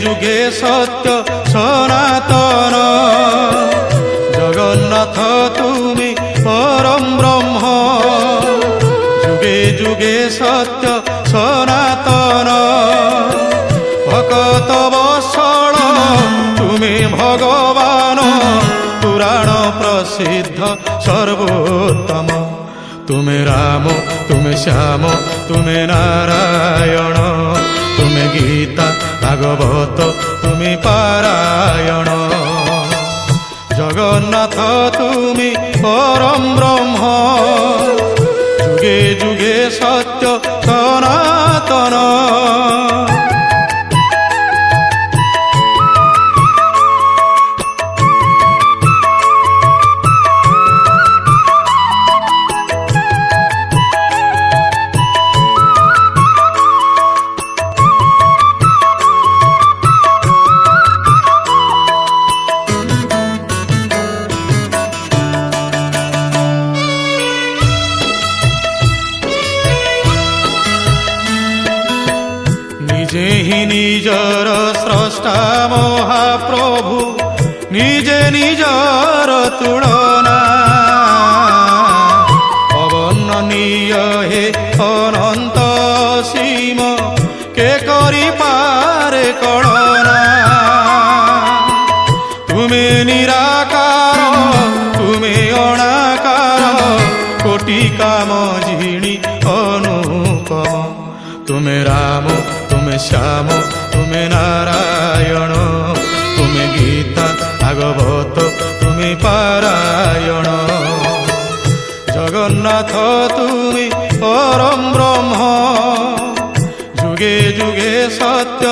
যুগে সত্য সনাতন। জগন্নাথ তুমি পরম ব্রহ্ম, যুগে যুগে সত্য সনাতন। ভকত বৎসল তুমি ভগবান, পুরাণ প্রসিদ্ধ সর্বোত্তম। তুমি রাম তুমি শ্যাম তুমি নারায়ণ, তুমি গীতা ভাগবত তুমি পারায়ণ। জগন্নাথ তুমি পরম ব্রহ্ম, যুগে যুগে সত্য সনাতন। নিজে হি নিজর স্রষ্টা মহাপ্রভু, নিজে নিজর তুলনা। অবর্ণনীয় হে অনন্ত সীম, কে করি পারে কলনা। তুমি নিরাকার তুমি অনাকার, কোটি কাম জিণি অনুপম। তুমি রাম তুমি শ্যাম তুমি নারায়ণ, তুমি গীতা ভাগবত তুমি পারায়ণ। জগন্নাথ তুমি পরম ব্রহ্ম, যুগে যুগে সত্য